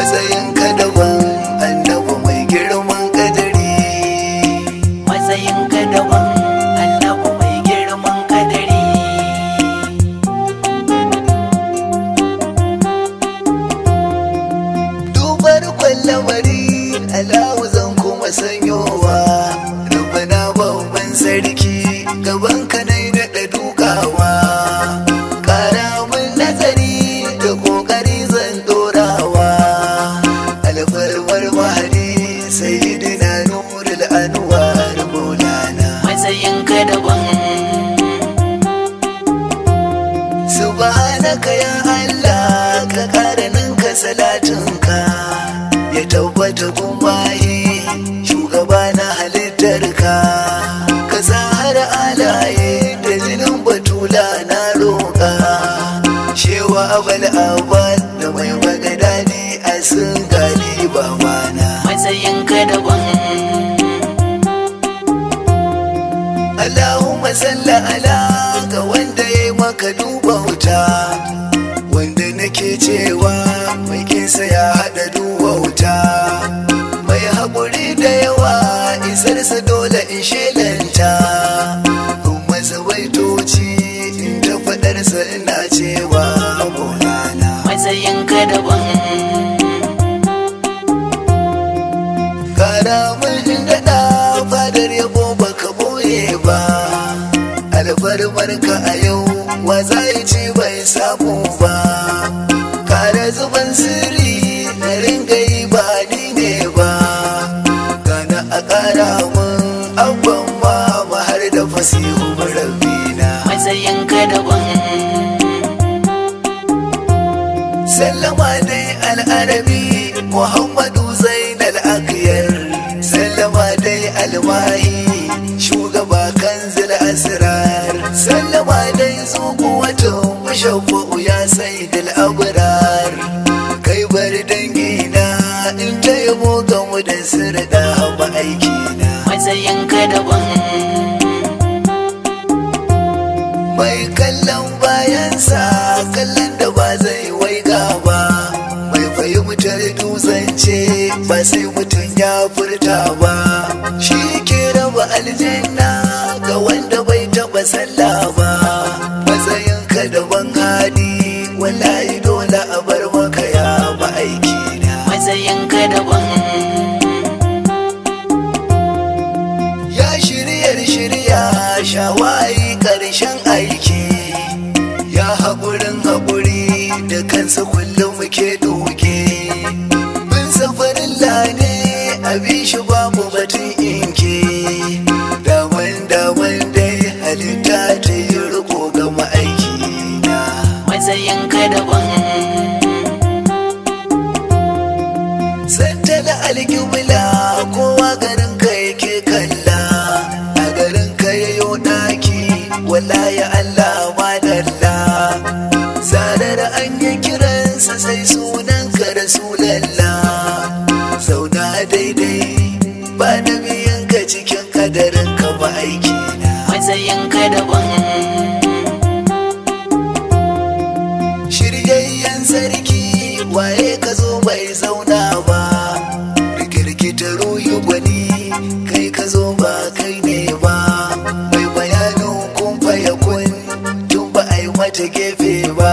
matsayinka daban annabi mai girman kadari. Matsayinka daban annabi mai girman kadari. Dubar kwallamari Allahu zan kuma sanyowa, Rabbana babban sarki gaban ka nai daɗa dukawa. Ƙara min nazari da ƙoƙari zan dorawa, alfarmar mahadi sayyidina nurul anwar maulana. Matsayinka daban. Subhanaka ya Allah, ka ƙara ninka salatinka ya tabbata gumaye shugaba na halittarka. Ka sa har alaye da jinin batula na roƙa, shewa abal abad da mai magadani a sun gani babana. Matsayinka daban. Allahumma salli ala ga wanda ya yi maka duba wuta, wanda nake cewa mai kinsa ya haɗa duba wuta. Mai haƙuri da yawa isarsa dole in shelanta, in masa baitoci in ta faɗarsa ina cewa maulana. Matsayinka daban. Kara mun daɗa fadar yabo baka boye ba, alfarmarka a yau wa za ya ce bai samu ba. Kara zuban sirri na ringa yi ba ni ne ba, gana a ƙara mun abban ma har da fasihu rabbina. Matsayinka daban. Sallama dai al'arabi Muhammadu Zainal Akiyar, sallama dai almahi shugaba kanzil asrar, sallama dai zuku wato mushaffa'u ya sayyidul abrar. Kai bar dangina in ta yabo ga mu da sirda ba aikina. Matsayinka daban. Mai kallon bayansa kallon da ba zai waiga ba, mai fahimtar dutse ba sai mutum ya furta ba. Shi ke raba aljanna ga wanda bai taba sallah ba. Matsayinka daban hadi wallahi dole a bar maka ya ba aikina. Matsayinka daban. Ya shirya shawayi ƙarshen aiki, ya haƙurin haƙuri da kansa kullum muke doge. Bin safarin lane abin shi babu batun inke, daman dai halitta ta yi riko ga ma'aiki na. Matsayinka daban. Santala alƙibla kowa garin ka yake kalla, a garin ka yayo ɗaki wallahi Allah madalla. Zarar an yi kiransa sai sunanka Rasulallah, zauna daidai ba na biyanka cikin kadarin ka ba aikina. Matsayinka daban. Shiryayyen sarki waye ka zo bai zauna ba, rikirkita ruhi gwani kai ka zo ba kai ne ba. Mai bayanin kun faya kun tun ba a yi mata gefe ba,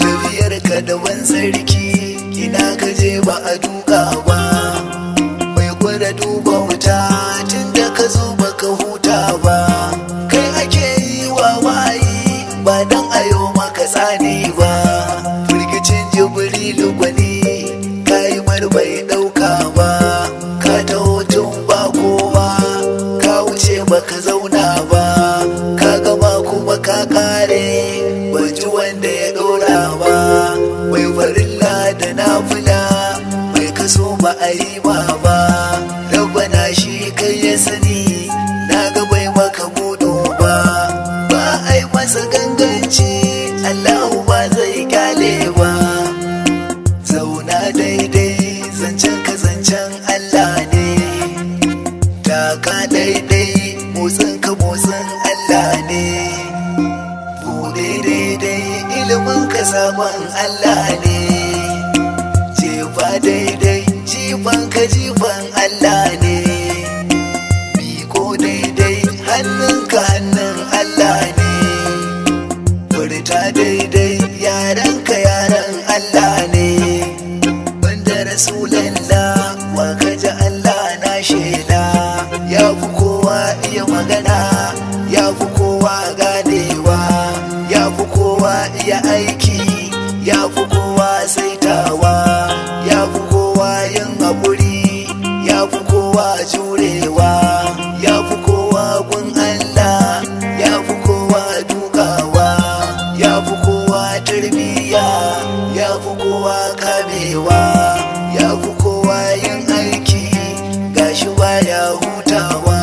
tafiyar ka daban sarki ina ka je ba a duka ba. Mai gwada duba wuta tun da ka zo ba ka huta ba, kai ake yi wa wayi ba dan ayo maka tsani ba. Firgicin jibrilu gwani kayi mar bai ɗauka ba, ka taho tun ba kowa ka wuce baka zauna ba, ka gama kuma ka kare ban ji wanda ya ɗora ba. Mai farilla da nafila mai kaso ba a yi ba, rabbana shi kai ya sani na ga bai maka buɗo ba. Ba a yi masa ganganci Allahu ba zai kyale ba, zauna daidai zancen ka zancen Allah ne, taka daidai motsin ka motsin Allah ne. Bude daidai ilimin ka sabon Allah ne, jefa daidai ka jifan Allah ne. Miko daidai hannunka hannun Allah ne. Furta daidai yaranka yaran Allah ne. Banda Rasulallah wa ka ji Allah na shela. Ya fi kowa iya magana, ya fi kowa ganewa, ya fi kowa iya aiki, ya fi kowa saitawa, ya fi kowa yin haƙuri, ya fi kowa jurewa, ya fi kowa gun Allah, ya fi kowa dukawa, ya fi kowa tarbiyya, ya fi kowa kamewa, ya fi kowa yin aiki, gashi baya hutawa.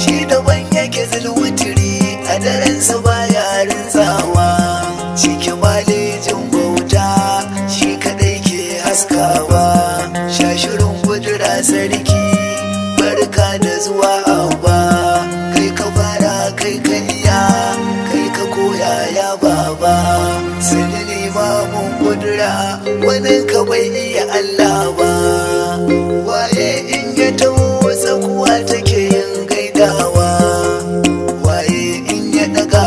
Shi daban yake zulwutiri, a darensa baya rintsawa. Cikin malejin bauta shi kadai ke haskawa. Shashirin kudura sarki, barka da zuwa abba. Kai ka fara kai ka iya, kai ka koya ya baba. Sani limamin kudura, wani ka bai iya Allah ba. Waye in ya taho tsakuwa take yin gaidawa. Waye in ya daga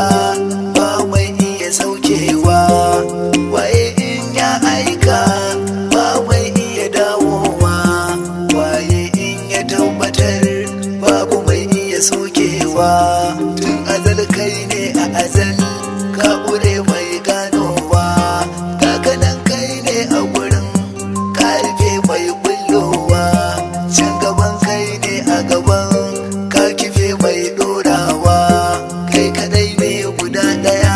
ba mai iya saukewa. Waye in ya aika ba mai iya dawowa. Waye in ya tabbatar babu mai iya sokewa. Tun azal kai ne a azal, ka ƙure mai ganowa. Kakanan kai ne a gurin, ka rufe mai bullowa. Can gaban kai ne a gaban, ka kife mai ɗorawa. Kai kadai ne guda ɗaya,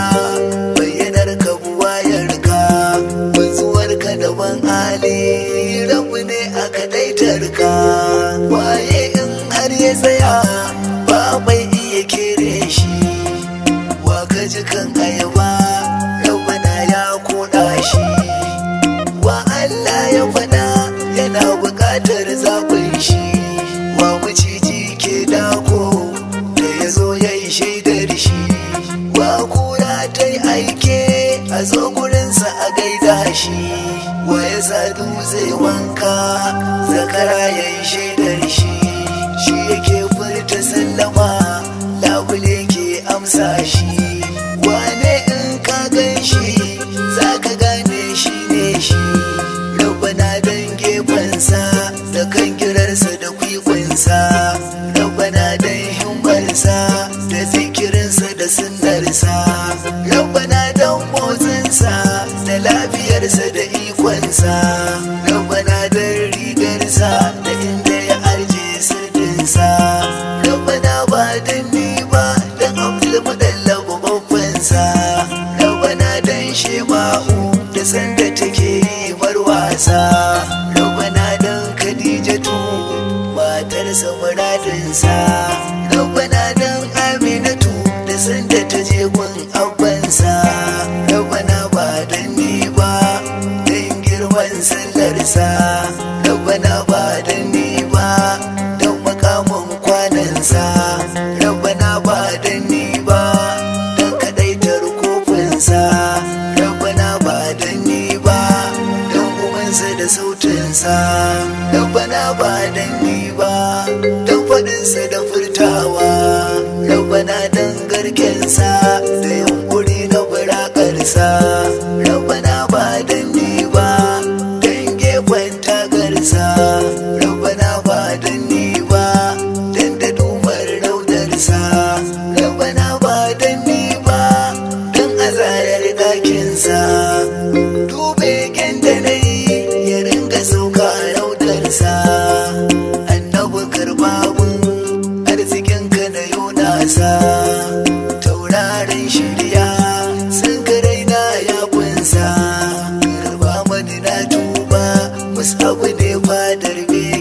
bayyanar ka buwayarka. Wanzuwarka daban ali, rabu ne a kaɗaitarka. Waye in har ya tsaya ba mai iya kere shi. Wa ka ji kan ayaba, rabbana ya koɗa shi. Wa Allah ya faɗa yana buƙatar zaɓin shi. Wa maciji ke dako da ya zo ya yi shaidar shi. Wa kura ta yi aike a zo gurinsa a gaida shi. Wa ya sa dutse wanka zakara ya yi shaidar shi. Shi yake furta sallama, labule ke amsa shi. Wane in ka gan shi za ka gane shi ne shi. Rabbana dan gefensa da kan girarsa da kwikwinsa. Rabbana dan himmarsa da zikirinsa da sunnarsa. Rabbana dan motsinsa da lafiyarsa da ikonsa. Rabbana dan rigarsa da inda ya arje sirdinsa. Rabbana ba dan ni ba, dan Abdul Mudallabu babbansa. Rabbana dan Shema'u da sanda take yi marwasa. Rabbana dan Khadijatu matarsa muradinsa. Rabbana dan Aminatu da sanda ta je gun abbansa. Rabbana ba dan ni ba, dan girman sallarsa. Rabbana ba dan ni ba, dan makamin kwanansa. Rabbana ba dan ni ba, dan kadaitar kofinsa. Rabbana ba dan ni ba, dan gumansa da sautinsa. Rabbana ba dan ni ba, dan faɗinsa da furtawa. Rabbana dan garkensa da yunkuri na burakarsa. Rabbana ba dan ni ba, dan gefen tagarsa. Rabbana ba dan ni ba, dan da dumar raudarsa. Rabbana ba dan ni ba, dan azayar dakinsa. Dube da na yi ya ringa sauka raudarsa. Annabi karbabun arzikinka na yonasa. Taurarin shirya sun karai na ya kunsa. Karba mani na tuba, musabu ne fadar bege.